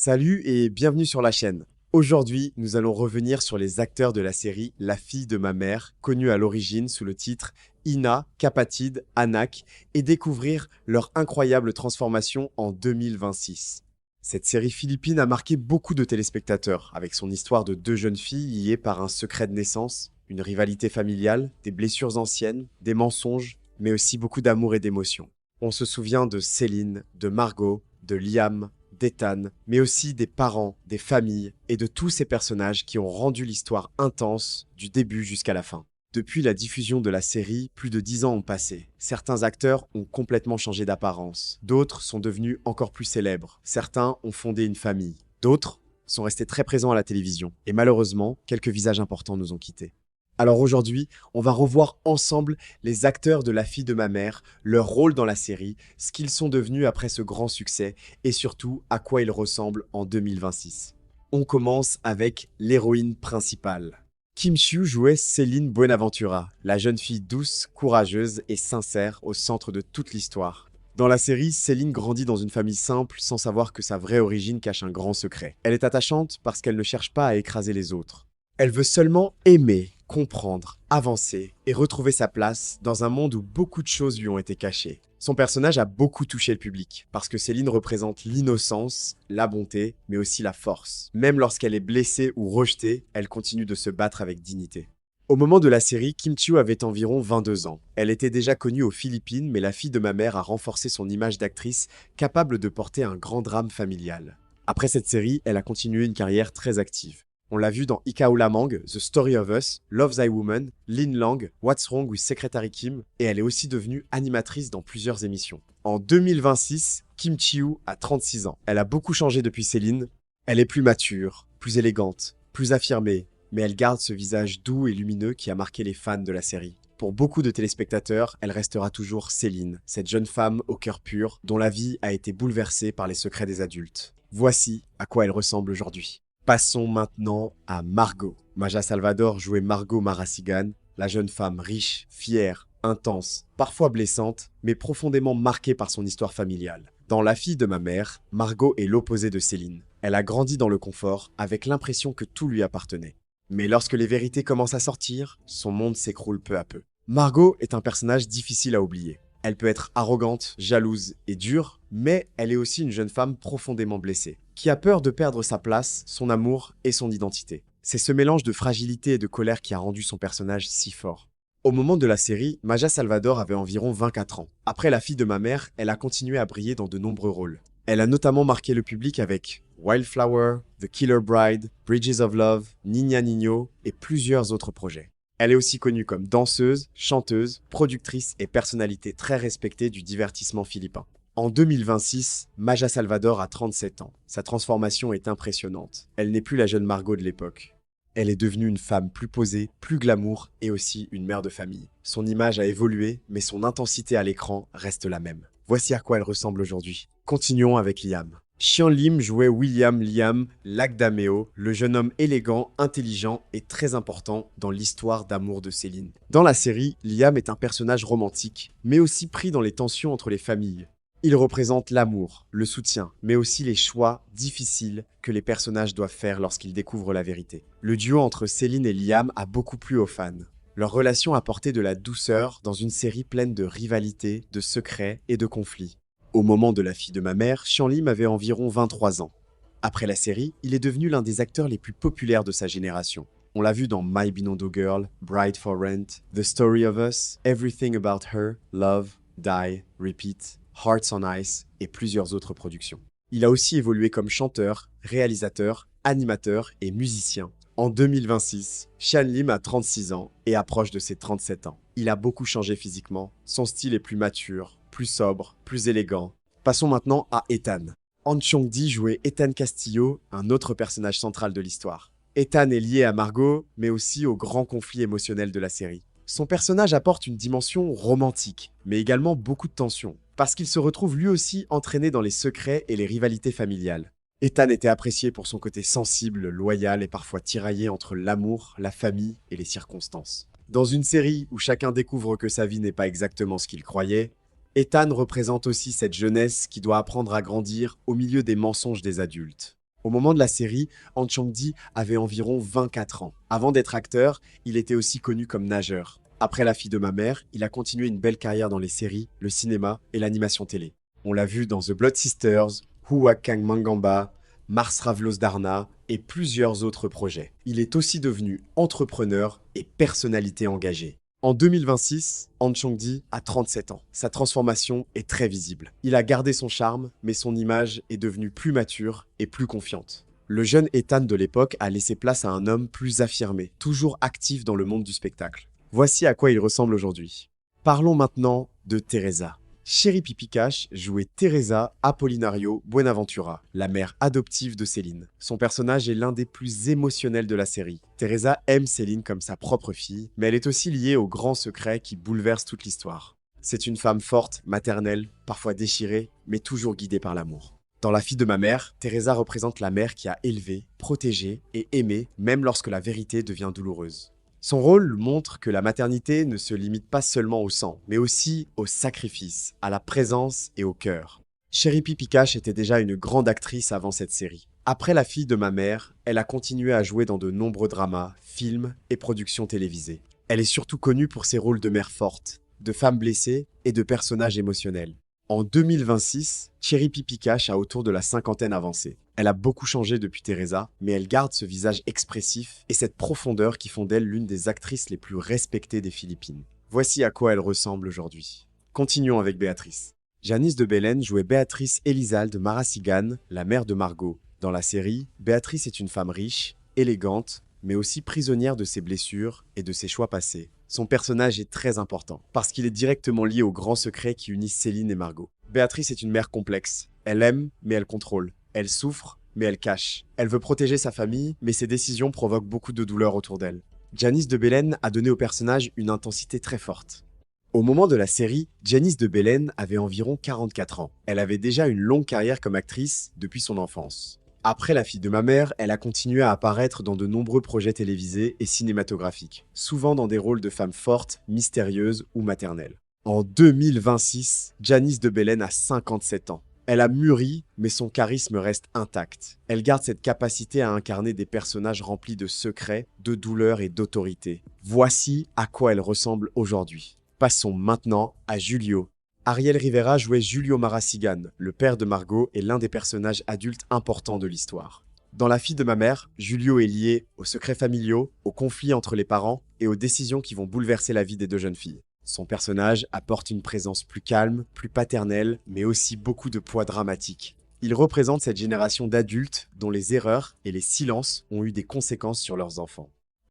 Salut et bienvenue sur la chaîne. Aujourd'hui, nous allons revenir sur les acteurs de la série La fille de ma mère, connue à l'origine sous le titre Ina, Kapatid, Anak, et découvrir leur incroyable transformation en 2026. Cette série philippine a marqué beaucoup de téléspectateurs, avec son histoire de deux jeunes filles liées par un secret de naissance, une rivalité familiale, des blessures anciennes, des mensonges, mais aussi beaucoup d'amour et d'émotion. On se souvient de Céline, de Margot, de Liam, d'Ethan, mais aussi des parents, des familles et de tous ces personnages qui ont rendu l'histoire intense du début jusqu'à la fin. Depuis la diffusion de la série, plus de 10 ans ont passé. Certains acteurs ont complètement changé d'apparence. D'autres sont devenus encore plus célèbres. Certains ont fondé une famille. D'autres sont restés très présents à la télévision. Et malheureusement, quelques visages importants nous ont quittés. Alors aujourd'hui, on va revoir ensemble les acteurs de La fille de ma mère, leur rôle dans la série, ce qu'ils sont devenus après ce grand succès et surtout à quoi ils ressemblent en 2026. On commence avec l'héroïne principale. Kim Chiu jouait Céline Buenaventura, la jeune fille douce, courageuse et sincère au centre de toute l'histoire. Dans la série, Céline grandit dans une famille simple sans savoir que sa vraie origine cache un grand secret. Elle est attachante parce qu'elle ne cherche pas à écraser les autres. Elle veut seulement aimer, comprendre, avancer et retrouver sa place dans un monde où beaucoup de choses lui ont été cachées. Son personnage a beaucoup touché le public, parce que Céline représente l'innocence, la bonté, mais aussi la force. Même lorsqu'elle est blessée ou rejetée, elle continue de se battre avec dignité. Au moment de la série, Kim Chiu avait environ 22 ans. Elle était déjà connue aux Philippines, mais La fille de ma mère a renforcé son image d'actrice capable de porter un grand drame familial. Après cette série, elle a continué une carrière très active. On l'a vu dans Ikaw Lamang, The Story of Us, Love Thy Woman, Lin Lang, What's Wrong with Secretary Kim, et elle est aussi devenue animatrice dans plusieurs émissions. En 2026, Kim Chiu a 36 ans. Elle a beaucoup changé depuis Céline. Elle est plus mature, plus élégante, plus affirmée, mais elle garde ce visage doux et lumineux qui a marqué les fans de la série. Pour beaucoup de téléspectateurs, elle restera toujours Céline, cette jeune femme au cœur pur, dont la vie a été bouleversée par les secrets des adultes. Voici à quoi elle ressemble aujourd'hui. Passons maintenant à Margot. Maja Salvador jouait Margot Marasigan, la jeune femme riche, fière, intense, parfois blessante, mais profondément marquée par son histoire familiale. Dans La fille de ma mère, Margot est l'opposé de Céline. Elle a grandi dans le confort, avec l'impression que tout lui appartenait. Mais lorsque les vérités commencent à sortir, son monde s'écroule peu à peu. Margot est un personnage difficile à oublier. Elle peut être arrogante, jalouse et dure, mais elle est aussi une jeune femme profondément blessée, qui a peur de perdre sa place, son amour et son identité. C'est ce mélange de fragilité et de colère qui a rendu son personnage si fort. Au moment de la série, Maja Salvador avait environ 24 ans. Après La fille de ma mère, elle a continué à briller dans de nombreux rôles. Elle a notamment marqué le public avec Wildflower, The Killer Bride, Bridges of Love, Niña Niño et plusieurs autres projets. Elle est aussi connue comme danseuse, chanteuse, productrice et personnalité très respectée du divertissement philippin. En 2026, Maja Salvador a 37 ans. Sa transformation est impressionnante. Elle n'est plus la jeune Margot de l'époque. Elle est devenue une femme plus posée, plus glamour et aussi une mère de famille. Son image a évolué, mais son intensité à l'écran reste la même. Voici à quoi elle ressemble aujourd'hui. Continuons avec Liam. Xian Lim jouait William Liam Lagdameo, le jeune homme élégant, intelligent et très important dans l'histoire d'amour de Céline. Dans la série, Liam est un personnage romantique, mais aussi pris dans les tensions entre les familles. Il représente l'amour, le soutien, mais aussi les choix difficiles que les personnages doivent faire lorsqu'ils découvrent la vérité. Le duo entre Céline et Liam a beaucoup plu aux fans. Leur relation apportait de la douceur dans une série pleine de rivalités, de secrets et de conflits. Au moment de La fille de ma mère, Xian Lim avait environ 23 ans. Après la série, il est devenu l'un des acteurs les plus populaires de sa génération. On l'a vu dans My Binondo Girl, Bride for Rent, The Story of Us, Everything About Her, Love, Die, Repeat, Hearts on Ice et plusieurs autres productions. Il a aussi évolué comme chanteur, réalisateur, animateur et musicien. En 2026, Xian Lim a 36 ans et approche de ses 37 ans. Il a beaucoup changé physiquement, son style est plus mature, plus sobre, plus élégant. Passons maintenant à Ethan. Han Cheong-di jouait Ethan Castillo, un autre personnage central de l'histoire. Ethan est lié à Margot, mais aussi au grand conflit émotionnel de la série. Son personnage apporte une dimension romantique, mais également beaucoup de tension, parce qu'il se retrouve lui aussi entraîné dans les secrets et les rivalités familiales. Ethan était apprécié pour son côté sensible, loyal et parfois tiraillé entre l'amour, la famille et les circonstances. Dans une série où chacun découvre que sa vie n'est pas exactement ce qu'il croyait, Ethan représente aussi cette jeunesse qui doit apprendre à grandir au milieu des mensonges des adultes. Au moment de la série, Han Chang-di avait environ 24 ans. Avant d'être acteur, il était aussi connu comme nageur. Après La fille de ma mère, il a continué une belle carrière dans les séries, le cinéma et l'animation télé. On l'a vu dans The Blood Sisters, Huwakang Mangamba, Mars Ravlos Darna et plusieurs autres projets. Il est aussi devenu entrepreneur et personnalité engagée. En 2026, Han Chang-di a 37 ans. Sa transformation est très visible. Il a gardé son charme, mais son image est devenue plus mature et plus confiante. Le jeune Ethan de l'époque a laissé place à un homme plus affirmé, toujours actif dans le monde du spectacle. Voici à quoi il ressemble aujourd'hui. Parlons maintenant de Teresa. Chéri Pipi Cash jouait Teresa Apolinario Buenaventura, la mère adoptive de Céline. Son personnage est l'un des plus émotionnels de la série. Teresa aime Céline comme sa propre fille, mais elle est aussi liée au grand secret qui bouleverse toute l'histoire. C'est une femme forte, maternelle, parfois déchirée, mais toujours guidée par l'amour. Dans La fille de ma mère, Teresa représente la mère qui a élevé, protégé et aimé, même lorsque la vérité devient douloureuse. Son rôle montre que la maternité ne se limite pas seulement au sang, mais aussi au sacrifice, à la présence et au cœur. Chéri Pipi Cash était déjà une grande actrice avant cette série. Après La fille de ma mère, elle a continué à jouer dans de nombreux dramas, films et productions télévisées. Elle est surtout connue pour ses rôles de mère forte, de femme blessée et de personnages émotionnels. En 2026, Chéri Pipi Cash a autour de la cinquantaine avancée. Elle a beaucoup changé depuis Teresa, mais elle garde ce visage expressif et cette profondeur qui font d'elle l'une des actrices les plus respectées des Philippines. Voici à quoi elle ressemble aujourd'hui. Continuons avec Béatrice. Janice de Belen jouait Béatrice Elizalde Marasigan, la mère de Margot. Dans la série, Béatrice est une femme riche, élégante, mais aussi prisonnière de ses blessures et de ses choix passés. Son personnage est très important, parce qu'il est directement lié au grand secret qui unit Céline et Margot. Béatrice est une mère complexe. Elle aime, mais elle contrôle. Elle souffre, mais elle cache. Elle veut protéger sa famille, mais ses décisions provoquent beaucoup de douleur autour d'elle. Janice de Belen a donné au personnage une intensité très forte. Au moment de la série, Janice de Belen avait environ 44 ans. Elle avait déjà une longue carrière comme actrice depuis son enfance. Après La fille de ma mère, elle a continué à apparaître dans de nombreux projets télévisés et cinématographiques, souvent dans des rôles de femmes fortes, mystérieuses ou maternelles. En 2026, Janice de Belen a 57 ans. Elle a mûri, mais son charisme reste intact. Elle garde cette capacité à incarner des personnages remplis de secrets, de douleur et d'autorité. Voici à quoi elle ressemble aujourd'hui. Passons maintenant à Julio. Ariel Rivera jouait Julio Marasigan, le père de Margot et l'un des personnages adultes importants de l'histoire. Dans La fille de ma mère, Julio est lié aux secrets familiaux, aux conflits entre les parents et aux décisions qui vont bouleverser la vie des deux jeunes filles. Son personnage apporte une présence plus calme, plus paternelle, mais aussi beaucoup de poids dramatique. Il représente cette génération d'adultes dont les erreurs et les silences ont eu des conséquences sur leurs enfants.